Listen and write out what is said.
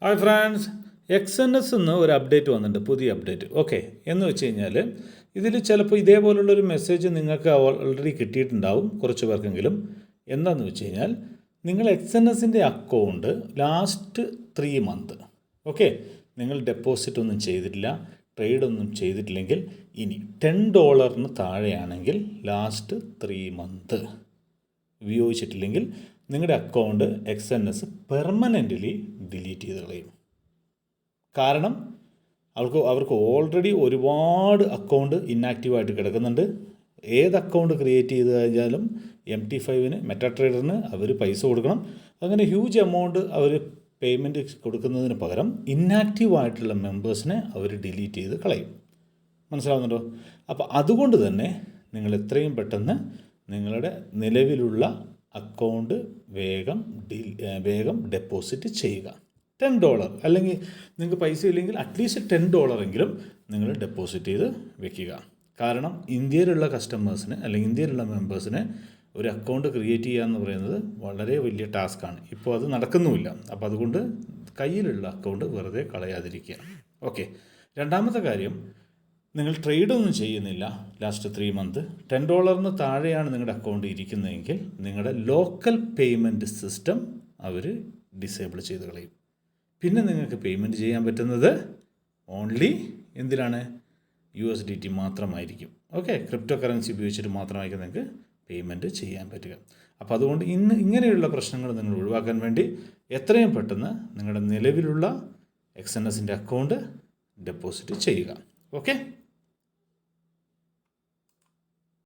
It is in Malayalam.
ഹായ് ഫ്രണ്ട്സ്, XNS എന്ന് ഒരു അപ്ഡേറ്റ് വന്നിട്ടുണ്ട്, പുതിയ അപ്ഡേറ്റ്. ഓക്കെ, എന്ന് വെച്ച് കഴിഞ്ഞാൽ ഇതിൽ ചിലപ്പോൾ ഇതേപോലുള്ളൊരു മെസ്സേജ് നിങ്ങൾക്ക് ഓൾറെഡി കിട്ടിയിട്ടുണ്ടാവും, കുറച്ച് പേർക്കെങ്കിലും. എന്താണെന്ന് വെച്ച് കഴിഞ്ഞാൽ നിങ്ങൾ XNSൻ്റെ അക്കൗണ്ട് ലാസ്റ്റ് 3 മന്ത്, ഓക്കെ, നിങ്ങൾ ഡെപ്പോസിറ്റ് ഒന്നും ചെയ്തിട്ടില്ല, ട്രേഡൊന്നും ചെയ്തിട്ടില്ലെങ്കിൽ, ഇനി $10 താഴെയാണെങ്കിൽ ലാസ്റ്റ് 3 മന്ത് ഉപയോഗിച്ചിട്ടില്ലെങ്കിൽ നിങ്ങളുടെ അക്കൗണ്ട് XNS പെർമനൻ്റ്ലി ഡിലീറ്റ് ചെയ്ത് കളയും. കാരണം അവർക്ക് ഓൾറെഡി ഒരുപാട് അക്കൗണ്ട് ഇന്നാക്റ്റീവായിട്ട് കിടക്കുന്നുണ്ട്. ഏത് അക്കൗണ്ട് ക്രിയേറ്റ് ചെയ്ത് കഴിഞ്ഞാലും MT5-ന് മെറ്റാട്രേഡറിന് അവർ പൈസ കൊടുക്കണം. അങ്ങനെ ഹ്യൂജ് എമൗണ്ട് അവർ പേയ്മെൻറ്റ് കൊടുക്കുന്നതിന് പകരം ഇന്നാക്റ്റീവായിട്ടുള്ള മെമ്പേഴ്സിനെ അവർ ഡിലീറ്റ് ചെയ്ത് കളയും. മനസ്സിലാവുന്നുണ്ടോ? അപ്പോൾ അതുകൊണ്ട് തന്നെ നിങ്ങൾ എത്രയും പെട്ടെന്ന് നിങ്ങളുടെ നിലവിലുള്ള അക്കൗണ്ട് വേഗം ഡെപ്പോസിറ്റ് ചെയ്യുക. $10 അല്ലെങ്കിൽ നിങ്ങൾക്ക് പൈസ ഇല്ലെങ്കിൽ അറ്റ്ലീസ്റ്റ് $10 എങ്കിലും നിങ്ങൾ ഡെപ്പോസിറ്റ് ചെയ്ത് വെക്കുക. കാരണം ഇന്ത്യയിലുള്ള കസ്റ്റമേഴ്സിന് അല്ലെങ്കിൽ ഇന്ത്യയിലുള്ള മെമ്പേഴ്സിന് ഒരു അക്കൗണ്ട് ക്രിയേറ്റ് ചെയ്യുക എന്ന് പറയുന്നത് വളരെ വലിയ ടാസ്ക്കാണ്. ഇപ്പോൾ അത് നടക്കുന്നുമില്ല. അപ്പോൾ അതുകൊണ്ട് കയ്യിലുള്ള അക്കൗണ്ട് വെറുതെ കളയാതിരിക്കുക. ഓക്കെ, രണ്ടാമത്തെ കാര്യം, നിങ്ങൾ ട്രേഡൊന്നും ചെയ്യുന്നില്ല ലാസ്റ്റ് 3 മന്ത്, $10 താഴെയാണ് നിങ്ങളുടെ അക്കൗണ്ട് ഇരിക്കുന്നതെങ്കിൽ നിങ്ങളുടെ ലോക്കൽ പേയ്മെൻറ്റ് സിസ്റ്റം അവർ ഡിസേബിൾ ചെയ്ത് കളയും. പിന്നെ നിങ്ങൾക്ക് പേയ്മെൻറ്റ് ചെയ്യാൻ പറ്റുന്നത് ഓൺലി എന്തിനാണ്? USDT മാത്രമായിരിക്കും. ഓക്കെ, ക്രിപ്റ്റോ കറൻസി ഉപയോഗിച്ചിട്ട് മാത്രമായിരിക്കും നിങ്ങൾക്ക് പേയ്മെൻറ്റ് ചെയ്യാൻ പറ്റുക. അപ്പോൾ അതുകൊണ്ട് ഇങ്ങനെയുള്ള പ്രശ്നങ്ങൾ നിങ്ങൾ ഒഴിവാക്കാൻ വേണ്ടി എത്രയും പെട്ടെന്ന് നിങ്ങളുടെ നിലവിലുള്ള XNSൻ്റെ അക്കൗണ്ട് ഡെപ്പോസിറ്റ് ചെയ്യുക. ഓക്കെ.